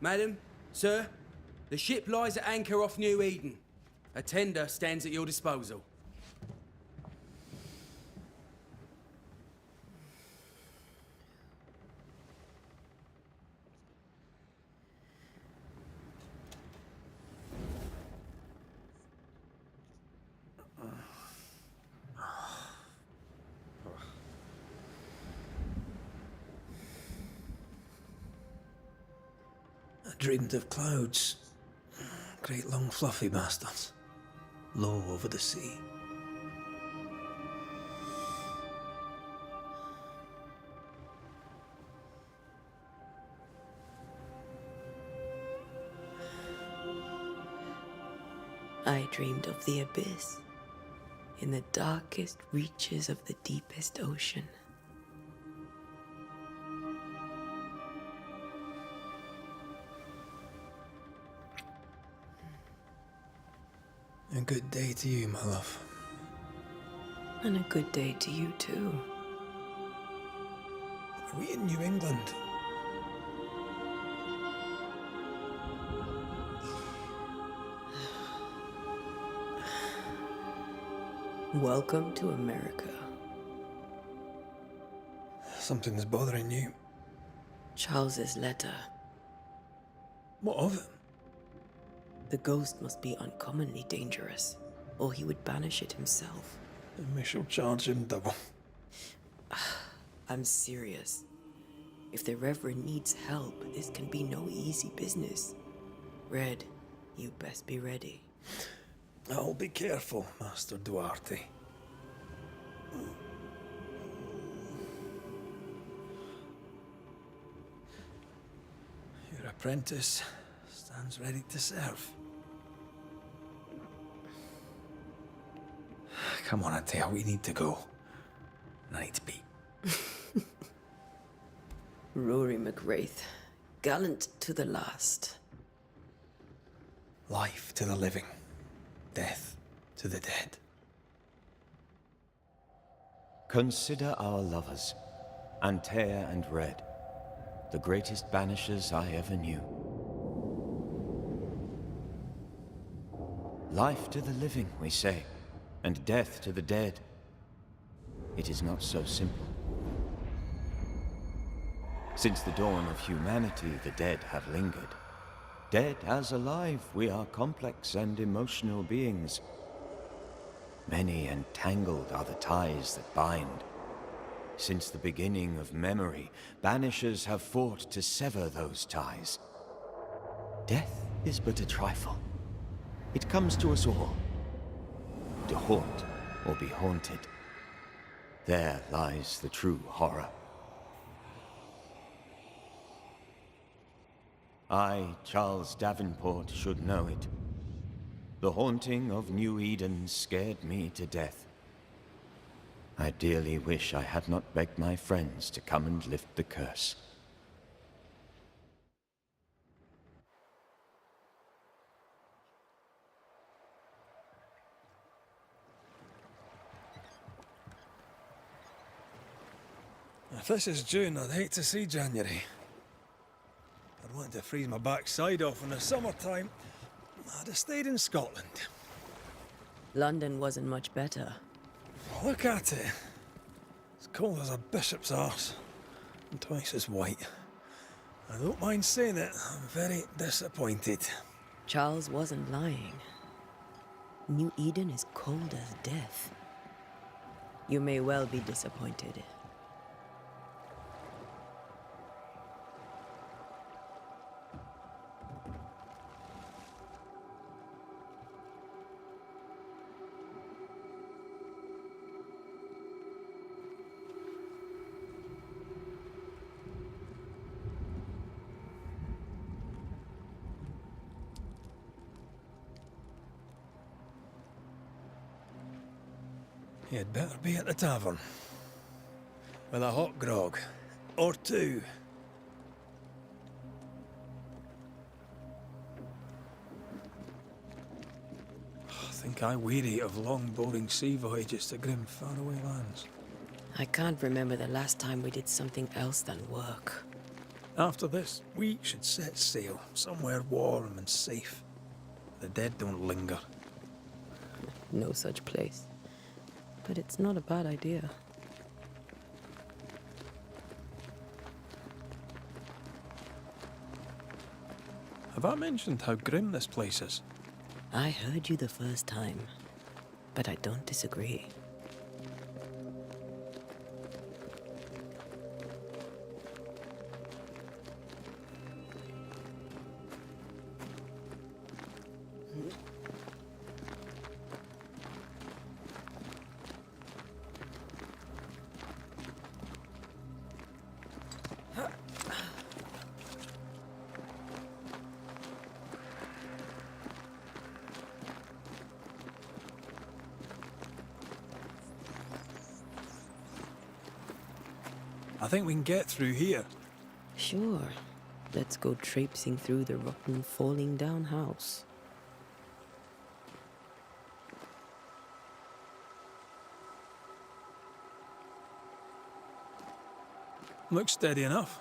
Madam, sir, the ship lies at anchor off New Eden. A tender stands at your disposal. I dreamed of clouds. Great long fluffy bastards. Low over the sea. I dreamed of the abyss, in the darkest reaches of the deepest ocean. A good day to you, my love. And a good day to you too. Are we in New England? Welcome to America. Something's bothering you. Charles's letter. What of it? The ghost must be uncommonly dangerous, or he would banish it himself. And we shall charge him double. I'm serious. If the Reverend needs help, this can be no easy business. Red, you best be ready. I'll be careful, Master Duarte. Your apprentice stands ready to serve. Come on, Atea, we need to go. I need to pee. Rory McWraith, gallant to the last. Life to the living, death to the dead. Consider our lovers, Antea and Red, the greatest banishers I ever knew. Life to the living, we say, and death to the dead. It is not so simple. Since the dawn of humanity, the dead have lingered. Dead as alive, we are complex and emotional beings. Many and tangled are the ties that bind. Since the beginning of memory, banishers have fought to sever those ties. Death is but a trifle. It comes to us all. To haunt or be haunted. There lies the true horror. I, Charles Davenport, should know it. The haunting of New Eden scared me to death. I dearly wish I had not begged my friends to come and lift the curse. If this is June, I'd hate to see January. I'd want to freeze my backside off in the summertime. I'd have stayed in Scotland. London wasn't much better. Look at it. As cold as a bishop's arse. And twice as white. I don't mind saying it, I'm very disappointed. Charles wasn't lying. New Eden is cold as death. You may well be disappointed. You'd better be at the tavern. With a hot grog. Or two. I think I weary of long, boring sea voyages to grim, faraway lands. I can't remember the last time we did something else than work. After this, we should set sail somewhere warm and safe. The dead don't linger. No such place. But it's not a bad idea. Have I mentioned how grim this place is? I heard you the first time, but I don't disagree. I think we can get through here. Sure. Let's go traipsing through the rotten, falling down house. Looks steady enough.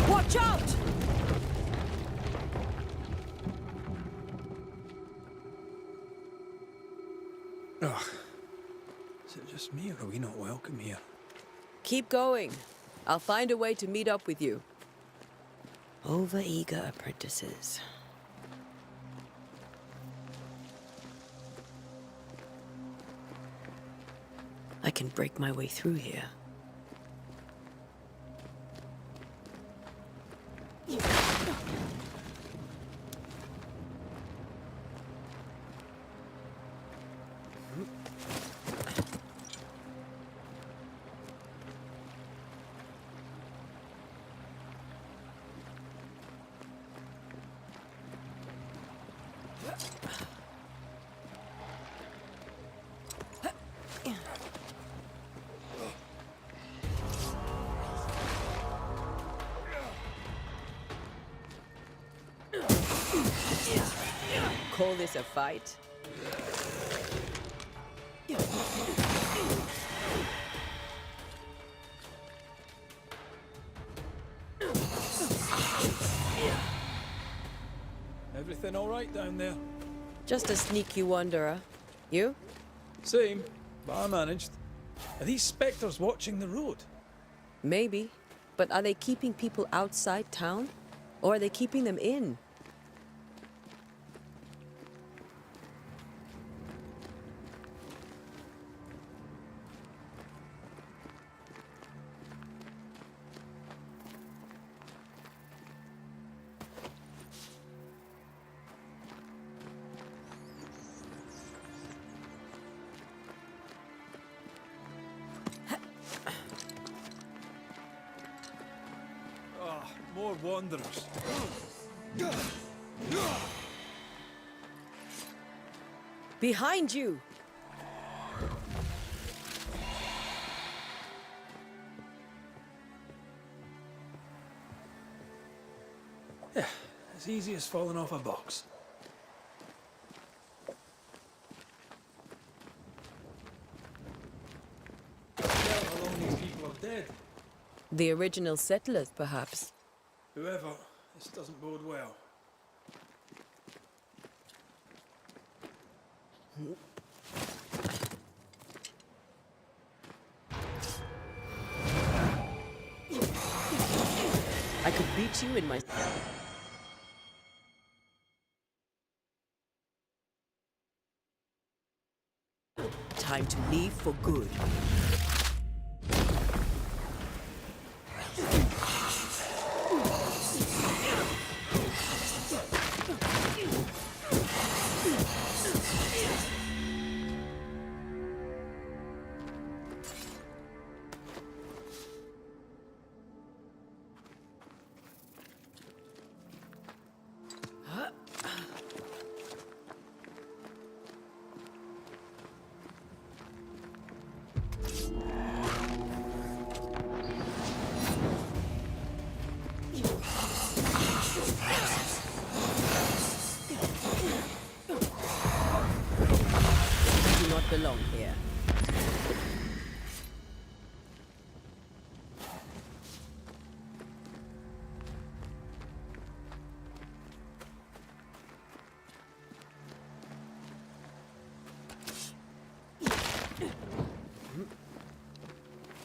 Watch out! Ugh. Is it just me, or are we not welcome here? Keep going. I'll find a way to meet up with you. Over-eager apprentices. I can break my way through here. Call this a fight? Everything all right down there? Just a sneaky wanderer. You? Same, but I managed. Are these spectres watching the road? Maybe. But are they keeping people outside town? Or are they keeping them in? More wanderers. Behind you! Yeah, as easy as falling off a box. Tell how long these people are dead. The original settlers, perhaps. Whoever, this doesn't bode well. I could beat you in my... Time to leave for good. belong here.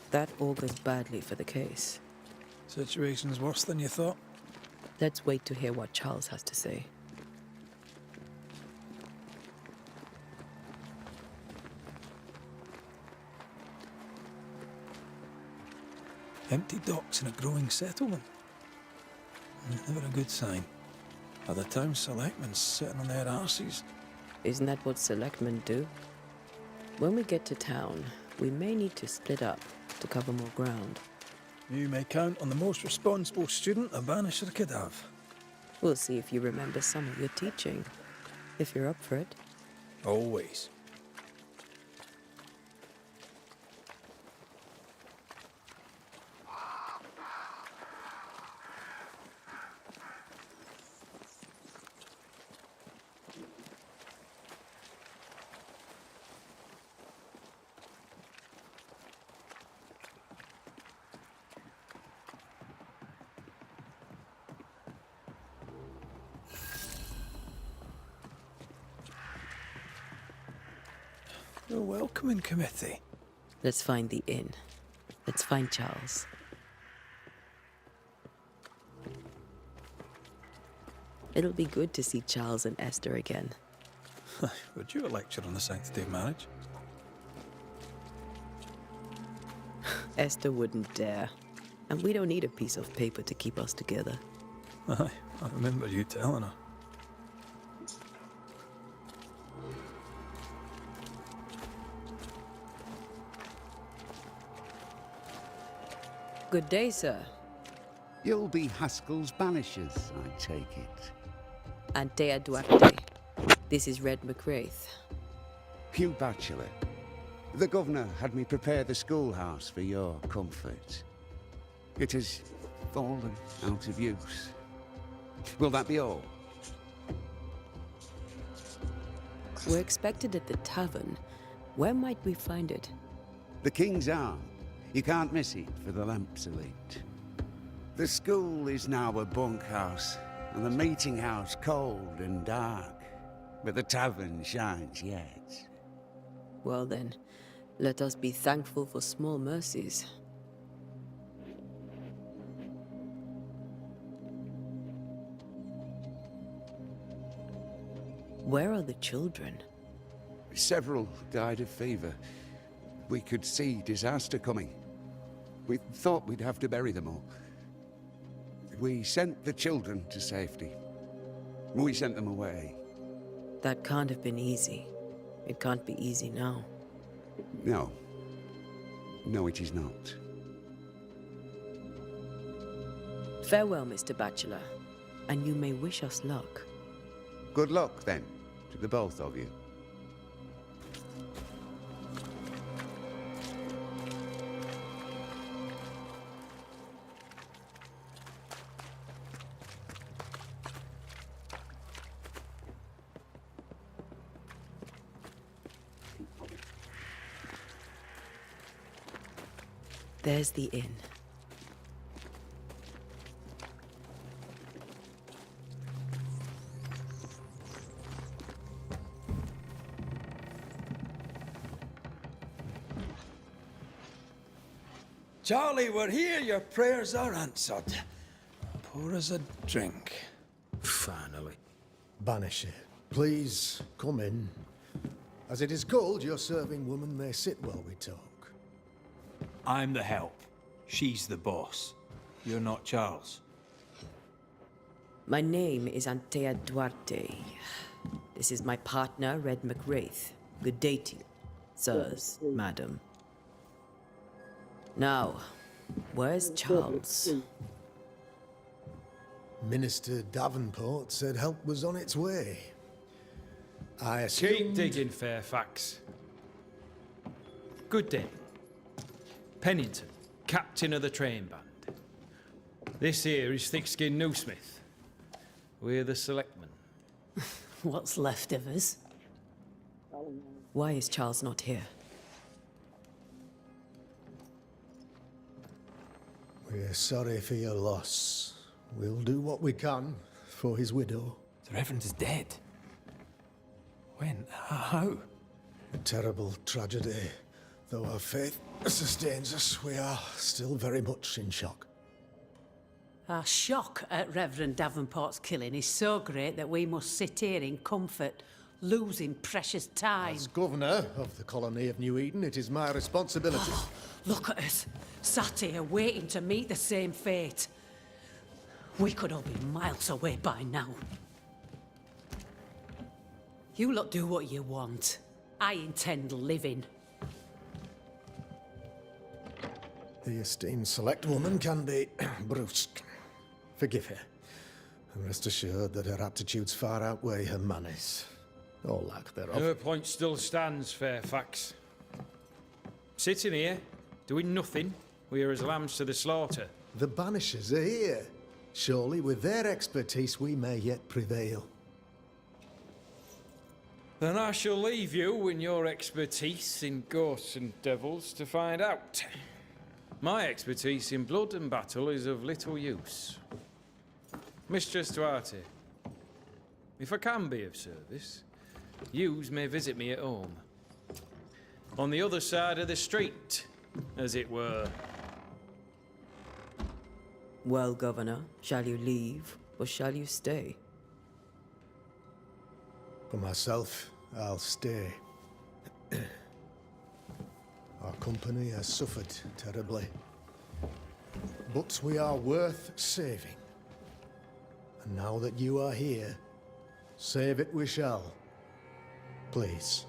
That augurs badly for the case. Situation's worse than you thought. Let's wait to hear what Charles has to say. Empty docks in a growing settlement. Never a good sign. Are the town selectmen sitting on their arses? Isn't that what selectmen do? When we get to town, we may need to split up to cover more ground. You may count on the most responsible student a Banisher could have. We'll see if you remember some of your teaching, if you're up for it. Always. The welcoming committee. Let's find the inn. Let's find Charles. It'll be good to see Charles and Esther again. Would you a lecture on the sanctity of marriage? Esther wouldn't dare. And we don't need a piece of paper to keep us together. Aye, I remember you telling her. Good day, sir. You'll be Haskell's Banishers, I take it. Antea Duarte. This is Red McWraith. Hugh Bachelor. The governor had me prepare the schoolhouse for your comfort. It has fallen out of use. Will that be all? We're expected at the tavern. Where might we find it? The King's Arm. You can't miss it for the lamps elite. The school is now a bunkhouse, and the meeting house cold and dark. But the tavern shines yet. Well then, let us be thankful for small mercies. Where are the children? Several died of fever. We could see disaster coming. We thought we'd have to bury them all. We sent the children to safety. We sent them away. That can't have been easy. It can't be easy now. No. No, it is not. Farewell, Mr. Bachelor, and you may wish us luck. Good luck, then, to the both of you. There's the inn. Charlie, we're here. Your prayers are answered. Pour us a drink. Finally. Banisher, please come in. As it is called, your serving woman may sit while we talk. I'm the help. She's the boss. You're not Charles. My name is Antea Duarte. This is my partner, Red McWraith. Good day to you, sirs, madam. Now, where's Charles? Minister Davenport said help was on its way. I Keep assumed... digging, Fairfax. Good day. Pennington, captain of the train band. This here is thick-skinned Newsmith. We're the selectmen. What's left of us? Why is Charles not here? We're sorry for your loss. We'll do what we can for his widow. The Reverend is dead. When? How? A terrible tragedy. Though our faith sustains us, we are still very much in shock. Our shock at Reverend Davenport's killing is so great that we must sit here in comfort, losing precious time. As governor of the colony of New Eden, it is my responsibility. Look at us, sat here waiting to meet the same fate. We could all be miles away by now. You lot do what you want. I intend living. The esteemed select woman can be brusque. Forgive her, and rest assured that her aptitudes far outweigh her manners, or lack thereof. Her point still stands, Fairfax. Sitting here, doing nothing, we are as lambs to the slaughter. The Banishers are here. Surely, with their expertise, we may yet prevail. Then I shall leave you and your expertise in ghosts and devils to find out. My expertise in blood and battle is of little use. Mistress Duarte, if I can be of service, yous may visit me at home. On the other side of the street, as it were. Well, Governor, shall you leave or shall you stay? For myself, I'll stay. Our company has suffered terribly. But we are worth saving. And now that you are here, save it we shall. Please,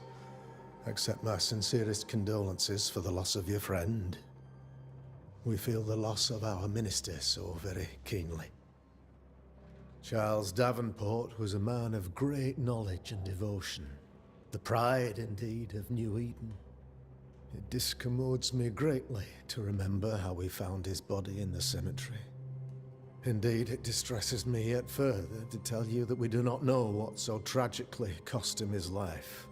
accept my sincerest condolences for the loss of your friend. We feel the loss of our minister so very keenly. Charles Davenport was a man of great knowledge and devotion. The pride, indeed, of New Eden. It discommodes me greatly to remember how we found his body in the cemetery. Indeed, it distresses me yet further to tell you that we do not know what so tragically cost him his life.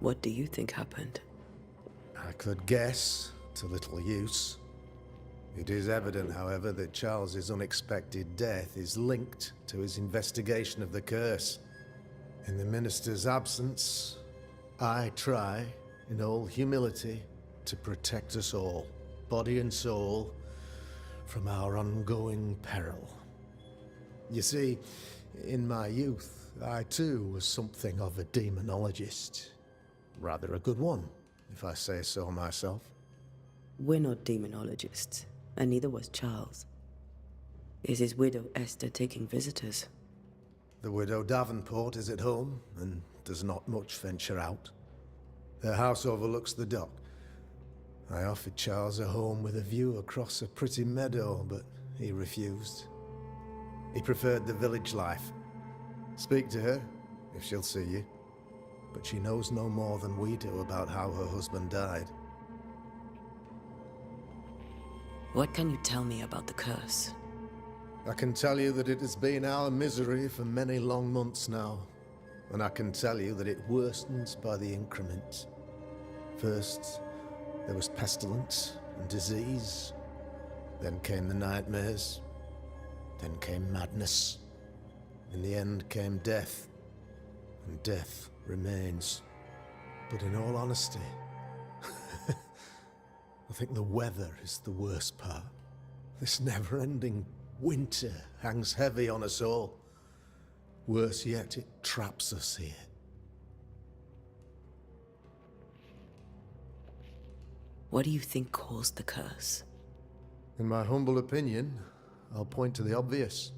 What do you think happened? I could guess, to little use. It is evident, however, that Charles's unexpected death is linked to his investigation of the curse. In the minister's absence, I try, in all humility, to protect us all, body and soul, from our ongoing peril. You see, in my youth, I too was something of a demonologist. Rather a good one, if I say so myself. We're not demonologists, and neither was Charles. Is his widow Esther taking visitors? The widow Davenport is at home, and does not much venture out. Their house overlooks the dock. I offered Charles a home with a view across a pretty meadow, but he refused. He preferred the village life. Speak to her, if she'll see you. But she knows no more than we do about how her husband died. What can you tell me about the curse? I can tell you that it has been our misery for many long months now. And I can tell you that it worsens by the increment. First, there was pestilence and disease. Then came the nightmares. Then came madness. In the end came death. And death remains. But in all honesty, I think the weather is the worst part. This never-ending winter hangs heavy on us all. Worse yet, it traps us here. What do you think caused the curse? In my humble opinion, I'll point to the obvious.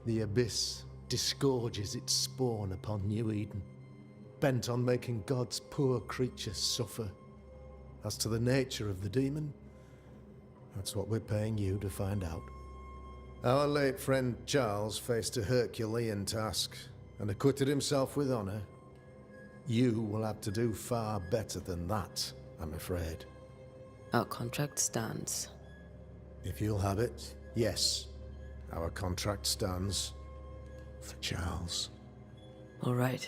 The Abyss disgorges its spawn upon New Eden, bent on making God's poor creatures suffer. As to the nature of the demon, that's what we're paying you to find out. Our late friend Charles faced a Herculean task and acquitted himself with honor. You will have to do far better than that, I'm afraid. Our contract stands. If you'll have it, yes, our contract stands for Charles. All right.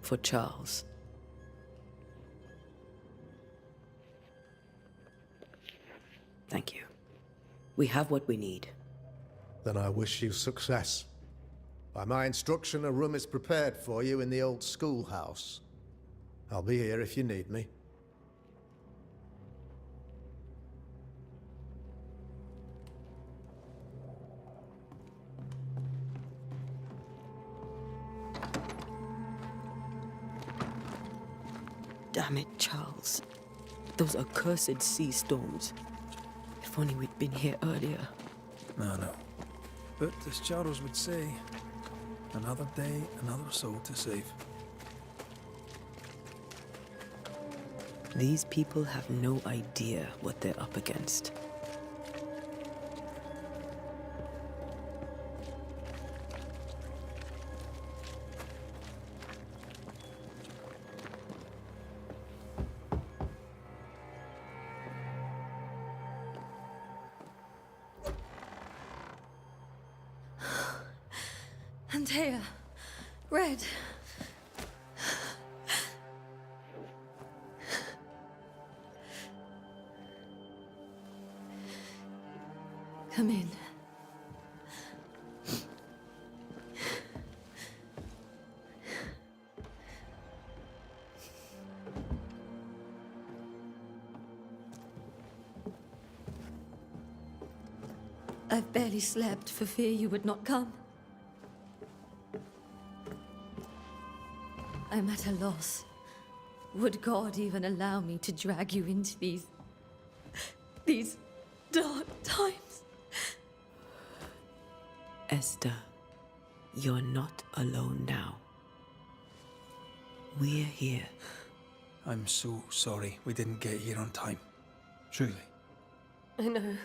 For Charles. Thank you. We have what we need. Then I wish you success. By my instruction, a room is prepared for you in the old schoolhouse. I'll be here if you need me. Damn it, Charles. Those accursed sea storms. If only we'd been here earlier. No. But as Charles would say, another day, another soul to save. These people have no idea what they're up against. Antea, Red. Come in. I've barely slept for fear you would not come. I'm at a loss. Would God even allow me to drag you into these dark times? Esther, you're not alone now. We're here. I'm so sorry we didn't get here on time. Truly. I know.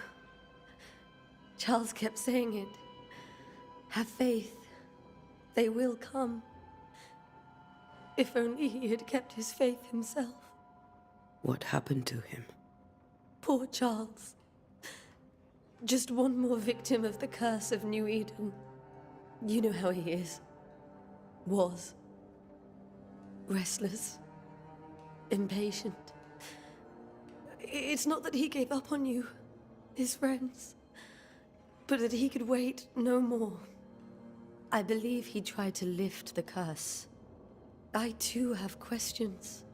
Charles kept saying it. Have faith. They will come. If only he had kept his faith himself. What happened to him? Poor Charles. Just one more victim of the curse of New Eden. You know how he is. Was. Restless. Impatient. It's not that he gave up on you, his friends, but that he could wait no more. I believe he tried to lift the curse. I too have questions,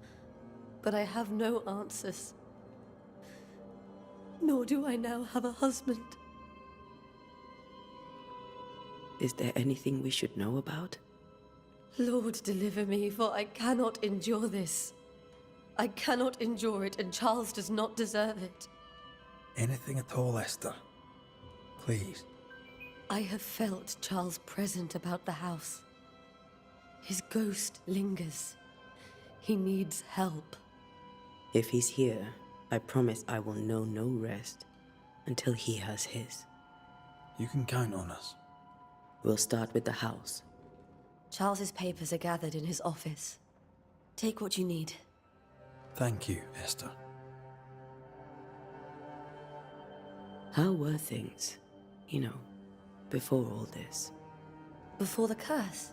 but I have no answers. Nor do I now have a husband. Is there anything we should know about? Lord, deliver me, for I cannot endure this. I cannot endure it, and Charles does not deserve it. Anything at all, Esther. Please. I have felt Charles present about the house. His ghost lingers. He needs help. If he's here, I promise I will know no rest until he has his. You can count on us. We'll start with the house. Charles's papers are gathered in his office. Take what you need. Thank you, Esther. How were things, before all this? Before the curse?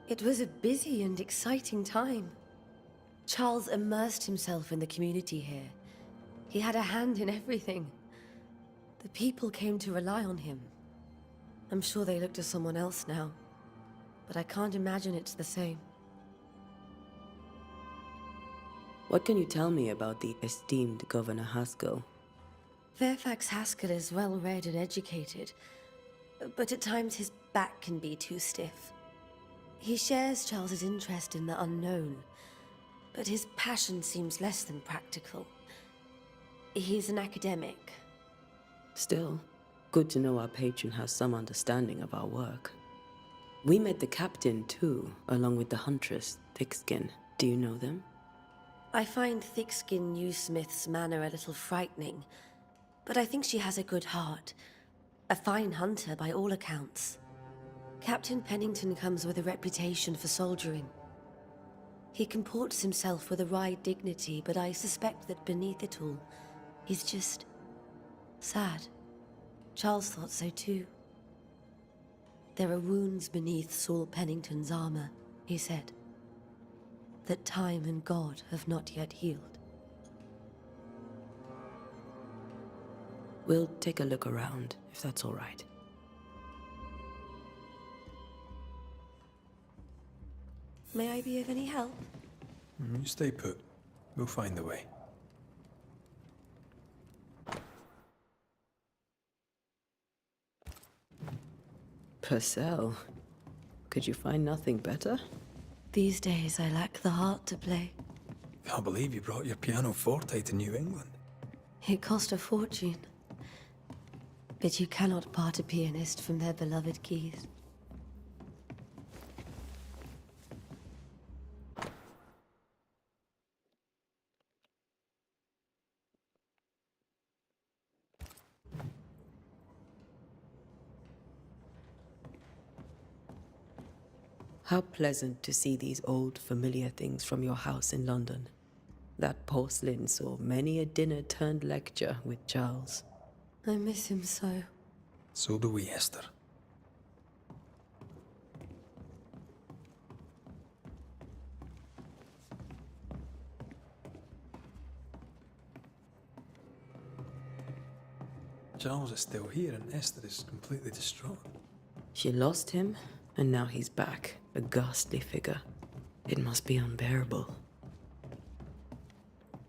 It was a busy and exciting time. Charles immersed himself in the community here. He had a hand in everything. The people came to rely on him. I'm sure they look to someone else now, but I can't imagine it's the same. What can you tell me about the esteemed Governor Haskell? Fairfax Haskell is well-read and educated, but at times his back can be too stiff. He shares Charles's interest in the unknown, but his passion seems less than practical. He's an academic. Still, good to know our patron has some understanding of our work. We met the captain, too, along with the huntress, Thickskin. Do you know them? I find Thickskin Newsmith's manner a little frightening, but I think she has a good heart. A fine hunter by all accounts. Captain Pennington comes with a reputation for soldiering. He comports himself with a wry dignity, but I suspect that beneath it all, he's just sad. Charles thought so too. There are wounds beneath Saul Pennington's armor, he said. that time and God have not yet healed. We'll take a look around, if that's all right. May I be of any help? You stay put. We'll find a way. Purcell, could you find nothing better? These days I lack the heart to play. Can't believe you brought your pianoforte to New England. It cost a fortune. But you cannot part a pianist from their beloved keys. How pleasant to see these old, familiar things from your house in London. That porcelain saw many a dinner-turned-lecture with Charles. I miss him so. So do we, Esther. Charles is still here and Esther is completely distraught. She lost him, and now he's back, a ghastly figure. It must be unbearable.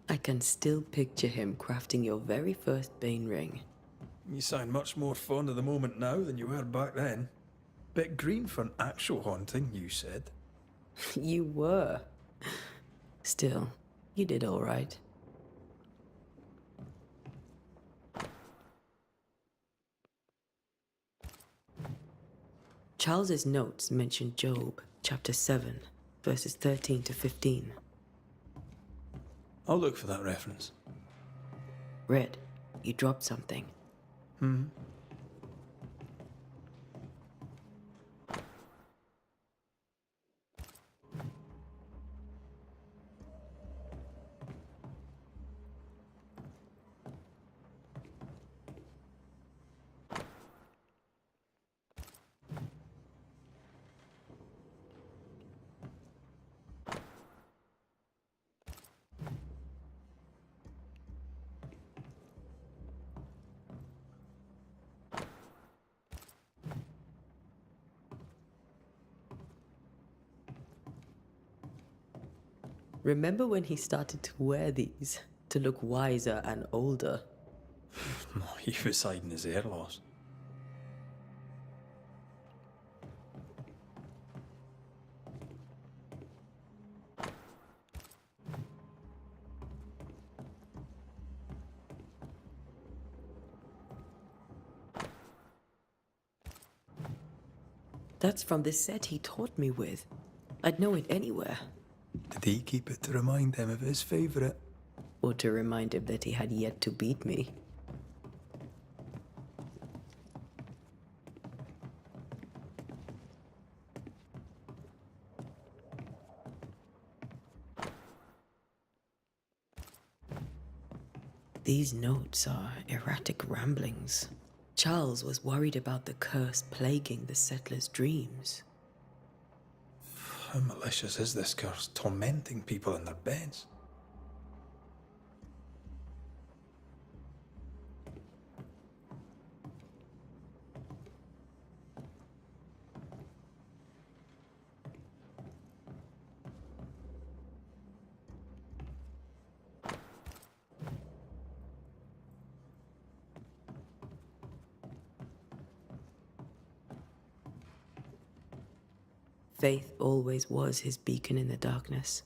I can still picture him crafting your very first Bane ring. You sound much more fond of the moment now than you were back then. Bit green for an actual haunting, you said. You were. Still, you did all right. Charles's notes mention Job, chapter 7, verses 13 to 15. I'll look for that reference. Red, you dropped something. Remember when he started to wear these to look wiser and older? He was hiding his hair loss. That's from the set he taught me with. I'd know it anywhere. Did he keep it to remind him of his favourite? Or to remind him that he had yet to beat me. These notes are erratic ramblings. Charles was worried about the curse plaguing the settlers' dreams. How malicious is this curse, tormenting people in their beds? Faith always was his beacon in the darkness.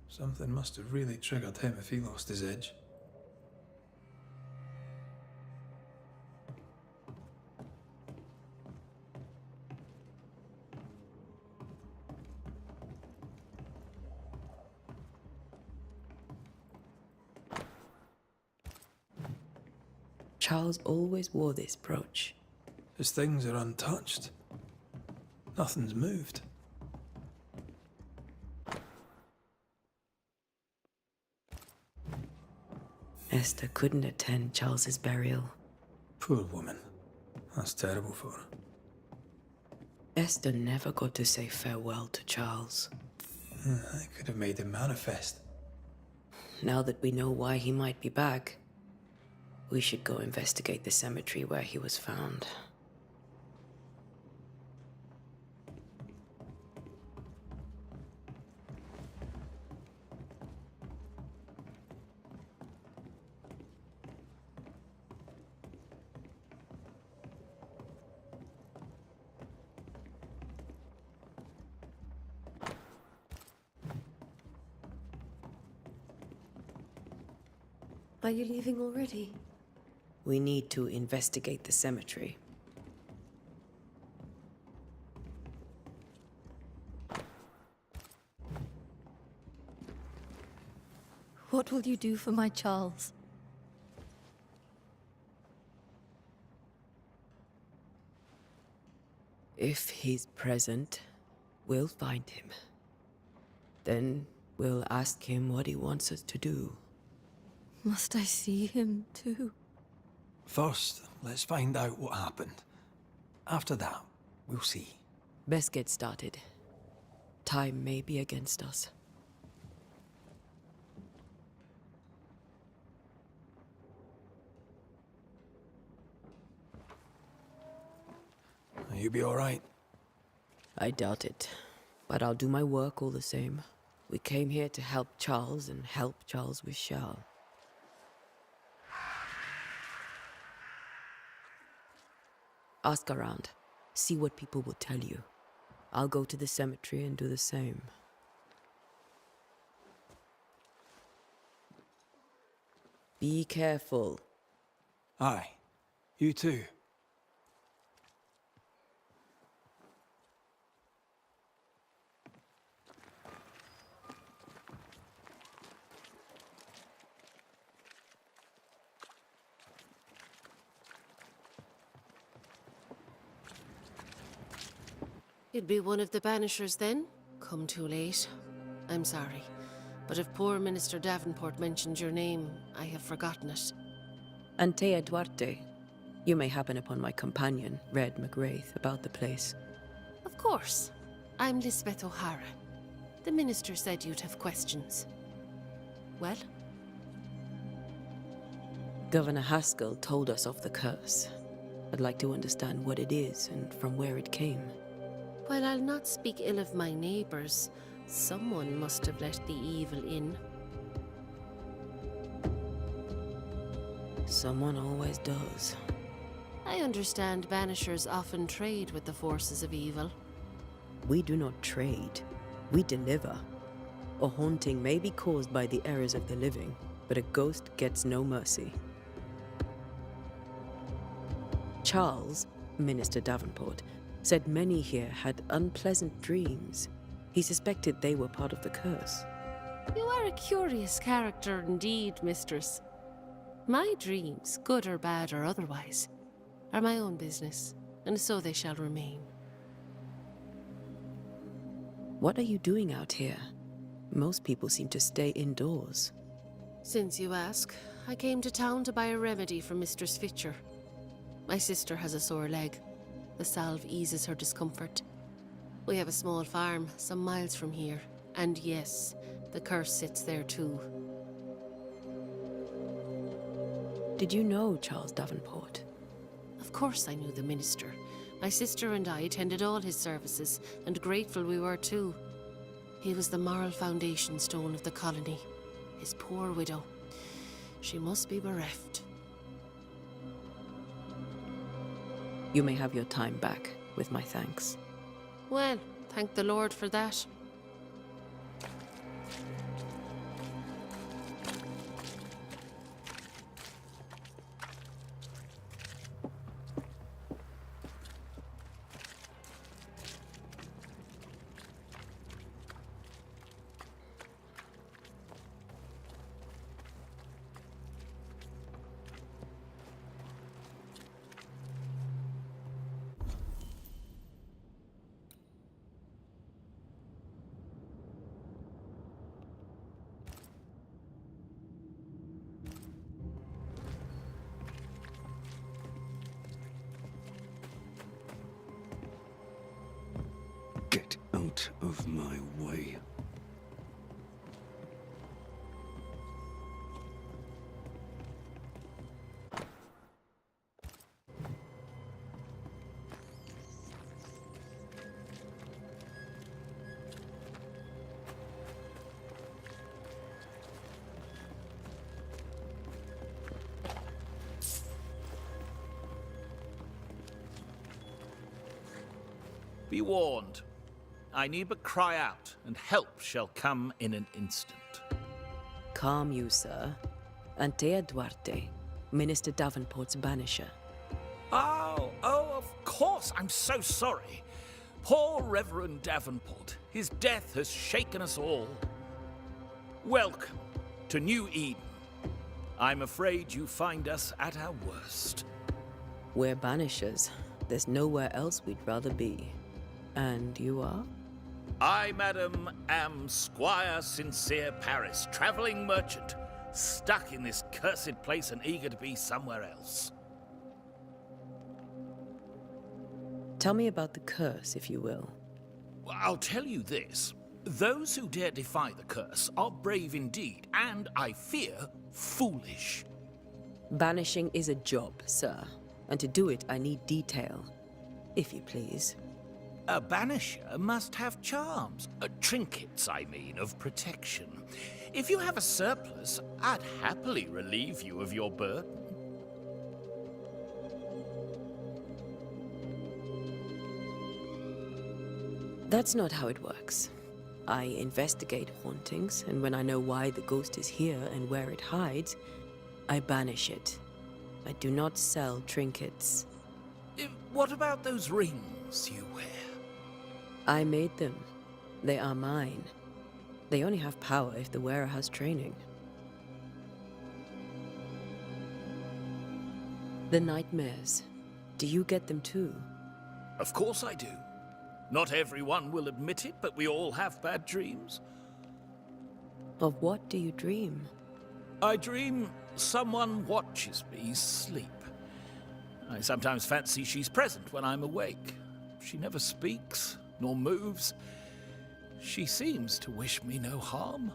Something must have really triggered him if he lost his edge. Charles always wore this brooch. His things are untouched. Nothing's moved. Esther couldn't attend Charles's burial. Poor woman. That's terrible for her. Esther never got to say farewell to Charles. I could have made him manifest. Now that we know why he might be back, we should go investigate the cemetery where he was found. Are you leaving already? We need to investigate the cemetery. What will you do for my Charles? If he's present, we'll find him. Then we'll ask him what he wants us to do. Must I see him too? First, let's find out what happened. After that, we'll see. Best get started. Time may be against us. You be all right? I doubt it, but I'll do my work all the same. We came here to help Charles, and help Charles we shall. Ask around. See what people will tell you. I'll go to the cemetery and do the same. Be careful. Aye. You too. You'd be one of the Banishers then? Come too late. I'm sorry, but if poor Minister Davenport mentioned your name, I have forgotten it. Antea Duarte. You may happen upon my companion, Red McGrath, about the place. Of course. I'm Lisbeth O'Hara. The Minister said you'd have questions. Well? Governor Haskell told us of the curse. I'd like to understand what it is and from where it came. While I'll not speak ill of my neighbours, someone must have let the evil in. Someone always does. I understand Banishers often trade with the forces of evil. We do not trade. We deliver. A haunting may be caused by the errors of the living, but a ghost gets no mercy. Charles, Minister Davenport, said many here had unpleasant dreams. He suspected they were part of the curse. You are a curious character indeed, mistress. My dreams, good or bad or otherwise, are my own business, and so they shall remain. What are you doing out here? Most people seem to stay indoors. Since you ask, I came to town to buy a remedy for Mistress Fitcher. My sister has a sore leg. The salve eases her discomfort. We have a small farm, some miles from here. And yes, the curse sits there too. Did you know Charles Davenport? Of course I knew the minister. My sister and I attended all his services, and grateful we were too. He was the moral foundation stone of the colony. His poor widow. She must be bereft. You may have your time back, with my thanks. Well, thank the Lord for that. Get out of my way. Be warned. I need but cry out, and help shall come in an instant. Calm you, sir. Antea Duarte, Minister Davenport's banisher. Oh, of course. I'm so sorry. Poor Reverend Davenport. His death has shaken us all. Welcome to New Eden. I'm afraid you find us at our worst. We're banishers. There's nowhere else we'd rather be. And you are? I, madam, am Squire Sincere Paris, travelling merchant, stuck in this cursed place and eager to be somewhere else. Tell me about the curse, if you will. Well, I'll tell you this. Those who dare defy the curse are brave indeed, and, I fear, foolish. Banishing is a job, sir. And to do it, I need detail. If you please. A banisher must have charms. Trinkets, I mean, of protection. If you have a surplus, I'd happily relieve you of your burden. That's not how it works. I investigate hauntings, and when I know why the ghost is here and where it hides, I banish it. I do not sell trinkets. What about those rings you wear? I made them. They are mine. They only have power if the wearer has training. The nightmares. Do you get them too? Of course I do. Not everyone will admit it, but we all have bad dreams. Of what do you dream? I dream someone watches me sleep. I sometimes fancy she's present when I'm awake. She never speaks, nor moves. She seems to wish me no harm.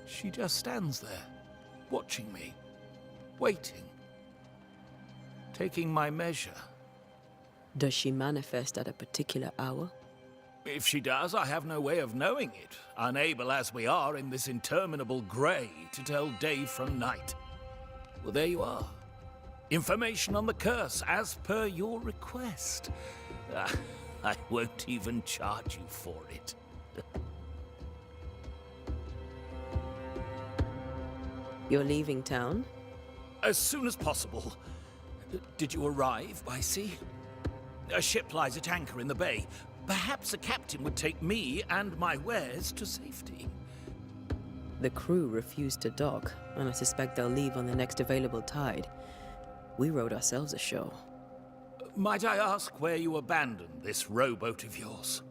She just stands there, watching me, waiting, taking my measure. Does she manifest at a particular hour? If she does, I have no way of knowing it, unable as we are in this interminable grey to tell day from night. Well, there you are. Information on the curse, as per your request. I won't even charge you for it. You're leaving town? As soon as possible. Did you arrive by sea? A ship lies at anchor in the bay. Perhaps a captain would take me and my wares to safety. The crew refused to dock, and I suspect they'll leave on the next available tide. We rowed ourselves ashore. Might I ask where you abandoned this rowboat of yours?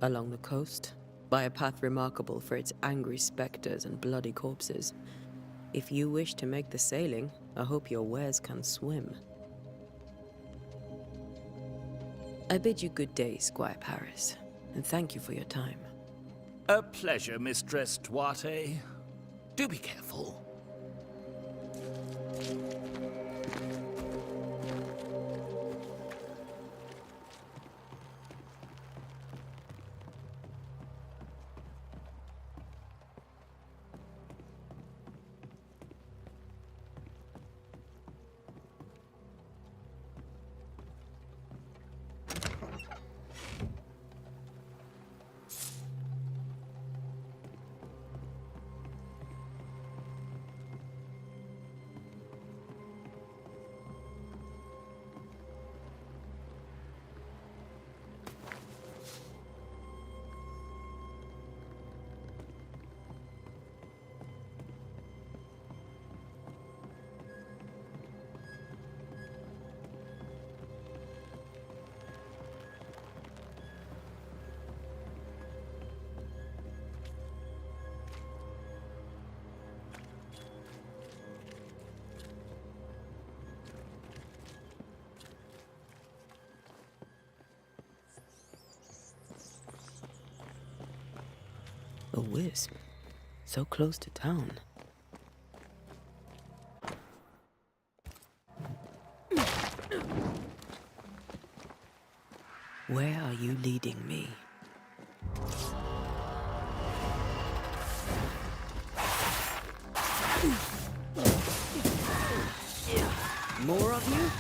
Along the coast, by a path remarkable for its angry specters and bloody corpses. If you wish to make the sailing, I hope your wares can swim. I bid you good day, Squire Paris, and thank you for your time. A pleasure, Mistress Duarte. Do be careful. A wisp, so close to town. Where are you leading me? More of you?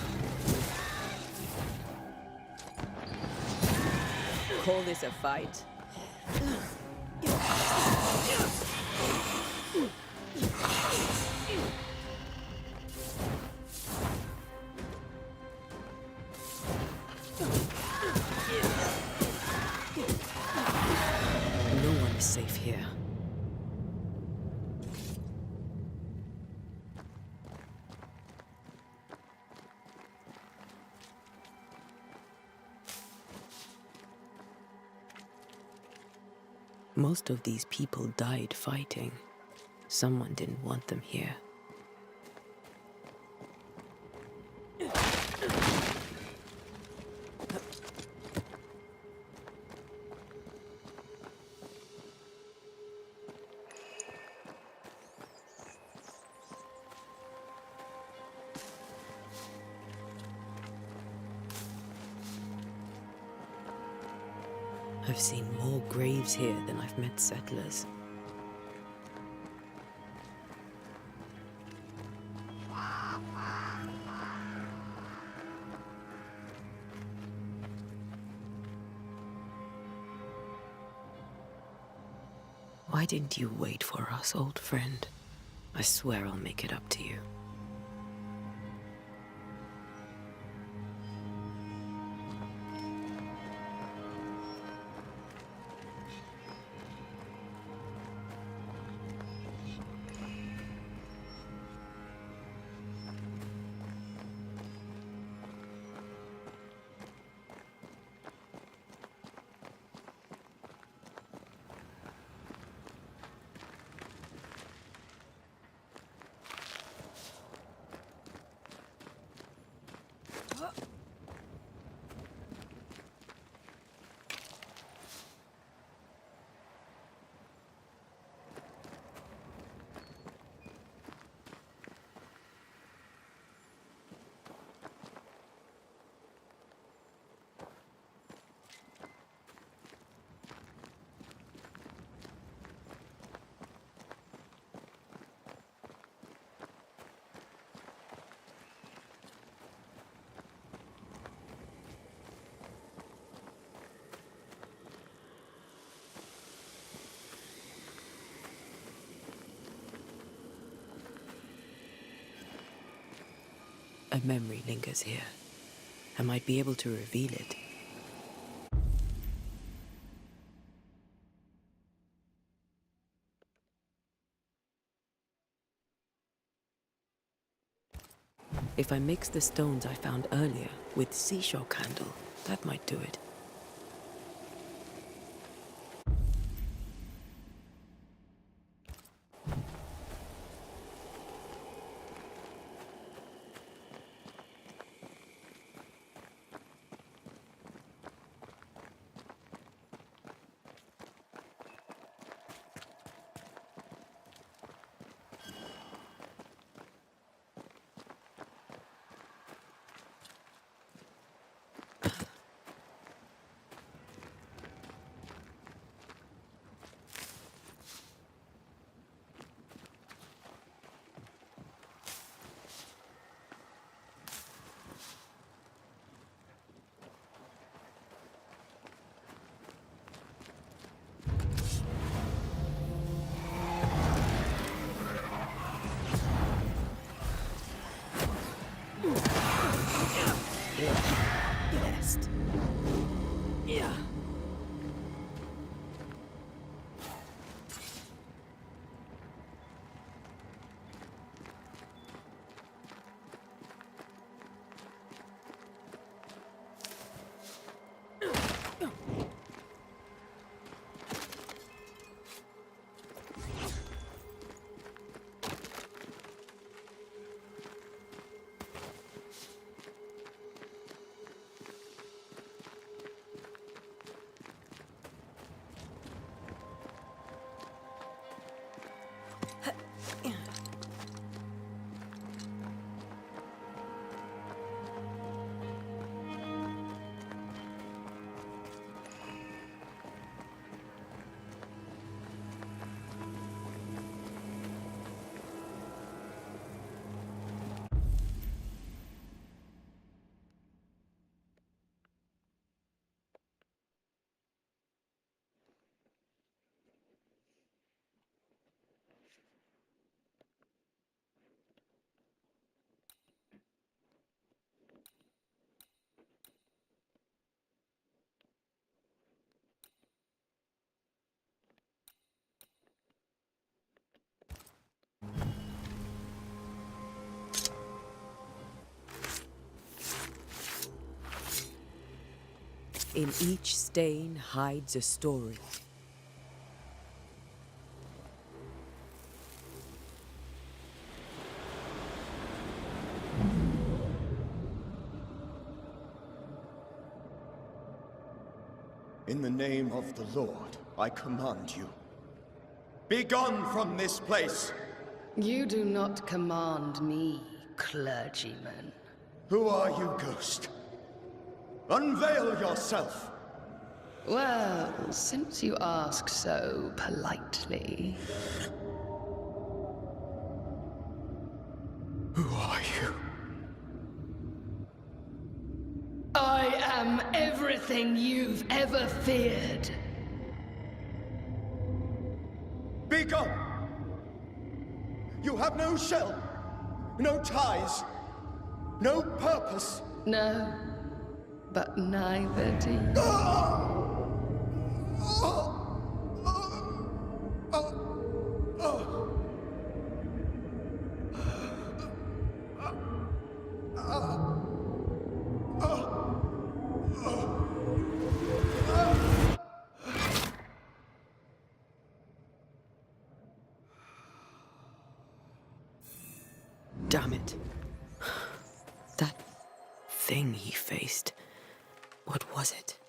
Call this a fight? No one is safe here. Most of these people died fighting. Someone didn't want them here. I've seen more graves here than I've met settlers. Why didn't you wait for us, old friend? I swear I'll make it up to you. A memory lingers here. I might be able to reveal it. If I mix the stones I found earlier with seashore candle, that might do it. Best. Yeah. In each stain hides a story. In the name of the Lord, I command you. Be gone from this place! You do not command me, clergyman. Who are you, ghost? Unveil yourself! Well, since you ask so politely... Who are you? I am everything you've ever feared. Be gone! You have no shell, no ties, no purpose. No, but neither do you. Damn it. That thing he faced. What was it?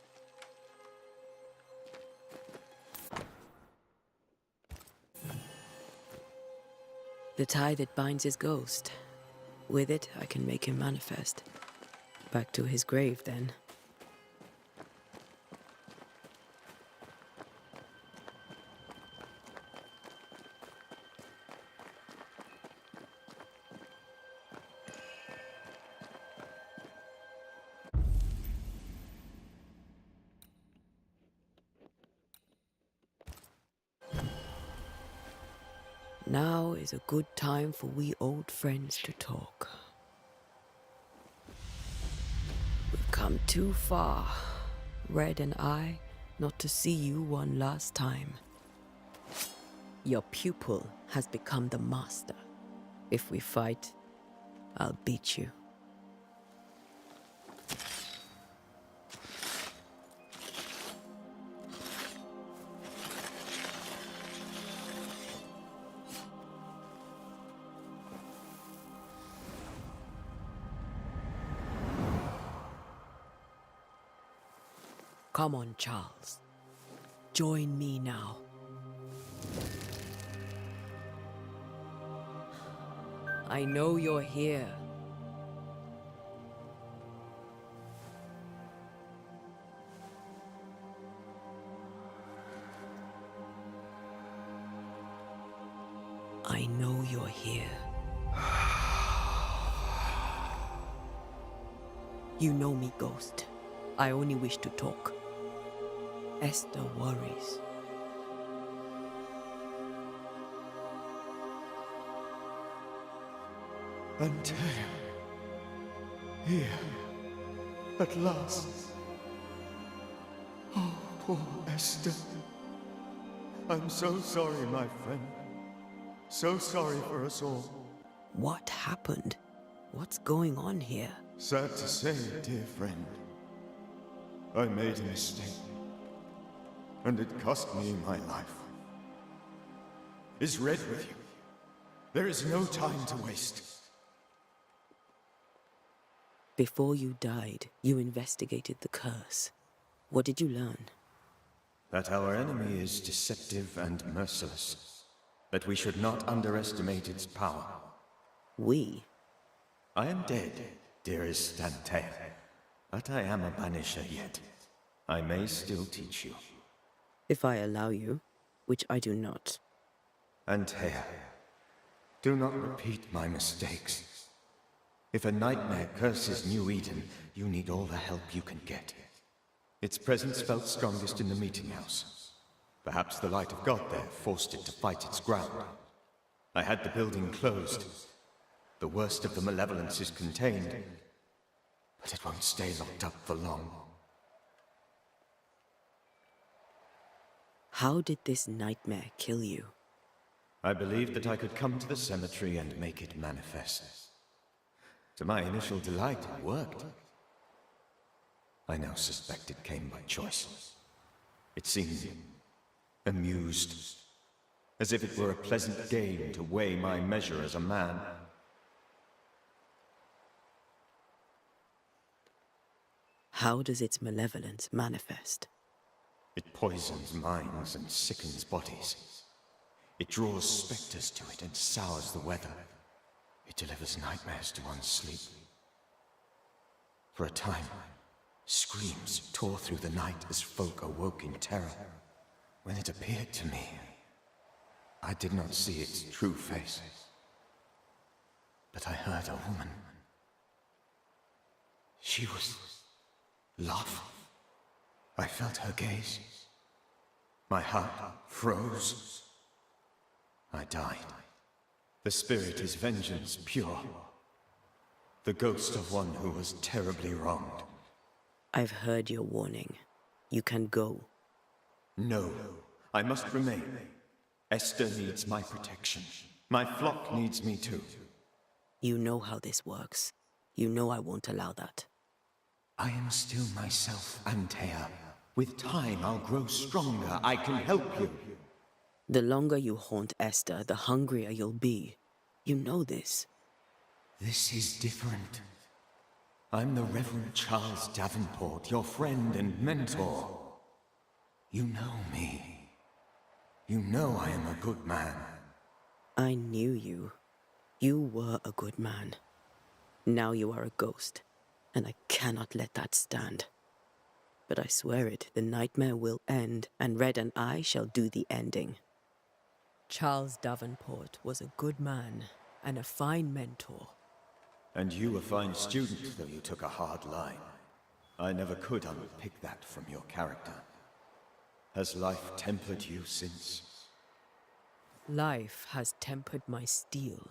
The tie that binds his ghost. With it, I can make him manifest. Back to his grave, then. Now is a good time for we old friends to talk. We've come too far, Red and I, not to see you one last time. Your pupil has become the master. If we fight, I'll beat you. Come on, Charles. Join me now. I know you're here. I know you're here. You know me, Ghost. I only wish to talk. Esther worries. Antea. Here. At last. Oh, poor Esther. I'm so sorry, my friend. So sorry for us all. What happened? What's going on here? Sad to say, dear friend. I made a mistake. And it cost me my life. Is Red with you? There is no time to waste. Before you died, you investigated the curse. What did you learn? That our enemy is deceptive and merciless. That we should not underestimate its power. We? I am dead, dearest Antea. But I am a Banisher yet. I may still teach you. If I allow you, which I do not. Antea, do not repeat my mistakes. If a nightmare curses New Eden, you need all the help you can get. Its presence felt strongest in the meeting house. Perhaps the light of God there forced it to fight its ground. I had the building closed. The worst of the malevolence is contained, but it won't stay locked up for long. How did this nightmare kill you? I believed that I could come to the cemetery and make it manifest. To my initial delight, it worked. I now suspect it came by choice. It seemed amused, as if it were a pleasant game to weigh my measure as a man. How does its malevolence manifest? It poisons minds and sickens bodies. It draws specters to it and sours the weather. It delivers nightmares to one's sleep. For a time, screams tore through the night as folk awoke in terror. When it appeared to me, I did not see its true face. But I heard a woman. She was love. I felt her gaze. My heart froze. I died. The spirit is vengeance pure. The ghost of one who was terribly wronged. I've heard your warning. You can go. No, I must remain. Esther needs my protection. My flock needs me too. You know how this works. You know I won't allow that. I am still myself, Antea. With time, I'll grow stronger. I can help you. The longer you haunt Esther, the hungrier you'll be. You know this. This is different. I'm the Reverend Charles Davenport, your friend and mentor. You know me. You know I am a good man. I knew you. You were a good man. Now you are a ghost, and I cannot let that stand. But I swear it, the nightmare will end, and Red and I shall do the ending. Charles Davenport was a good man and a fine mentor. And you a fine student, though you took a hard line. I never could unpick that from your character. Has life tempered you since? Life has tempered my steel.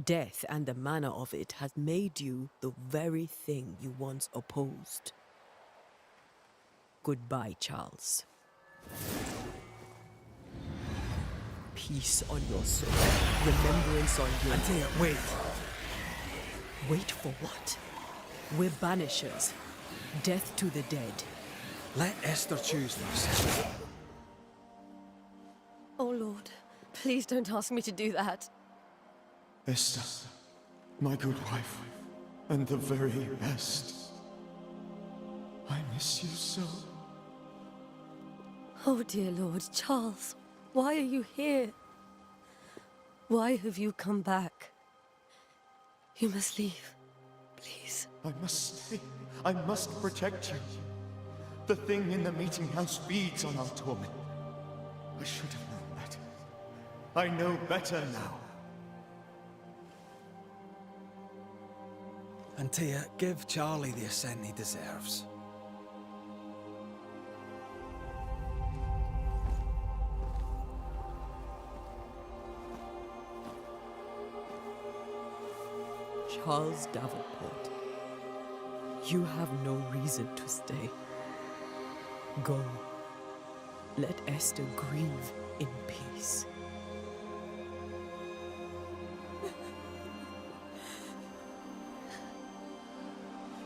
Death and the manner of it has made you the very thing you once opposed. Goodbye, Charles. Peace on your soul. Remembrance on your... Antea, wait. Wait for what? We're banishers. Death to the dead. Let Esther choose this. Oh, Lord, please don't ask me to do that. Esther, my good wife, and the very best. I miss you so. Oh, dear Lord, Charles, why are you here? Why have you come back? You must leave, please. I must stay. I must protect you. The thing in the meeting house feeds on our torment. I should have known better. I know better now. Antea, give Charlie the ascent he deserves. Charles Davenport, you have no reason to stay. Go. Let Esther grieve in peace.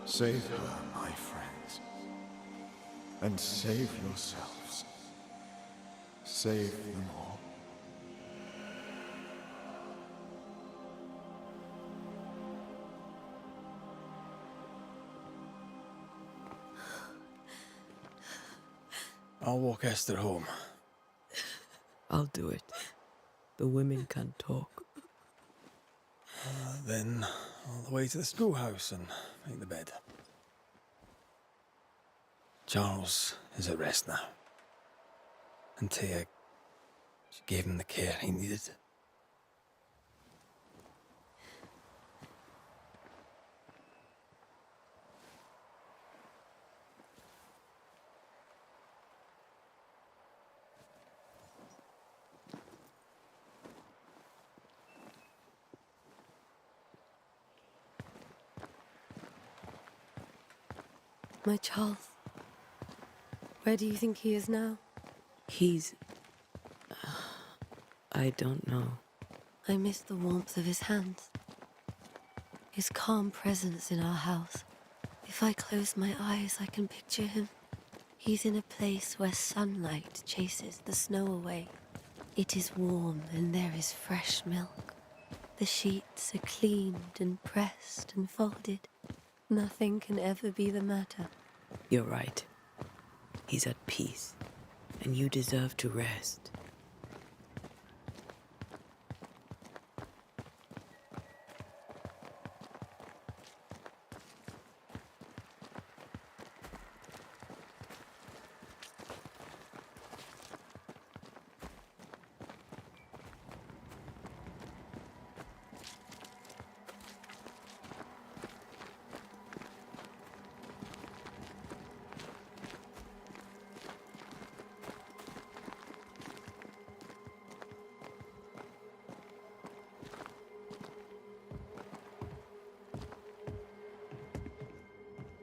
Save her, my friends. And save yourselves. Save them all. I'll walk Esther home. I'll do it. The women can talk. Then all the way to the schoolhouse and make the bed. Charles is at rest now. Antea, she gave him the care he needed. My Charles. Where do you think he is now? He's... I don't know. I miss the warmth of his hands. His calm presence in our house. If I close my eyes, I can picture him. He's in a place where sunlight chases the snow away. It is warm and there is fresh milk. The sheets are cleaned and pressed and folded. Nothing can ever be the matter. You're right. He's at peace, and you deserve to rest.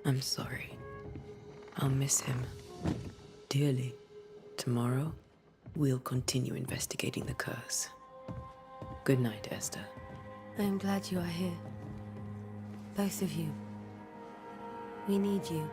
I'm sorry. I'll miss him dearly. Tomorrow, we'll continue investigating the curse. Good night, Esther. I'm glad you are here. Both of you. We need you.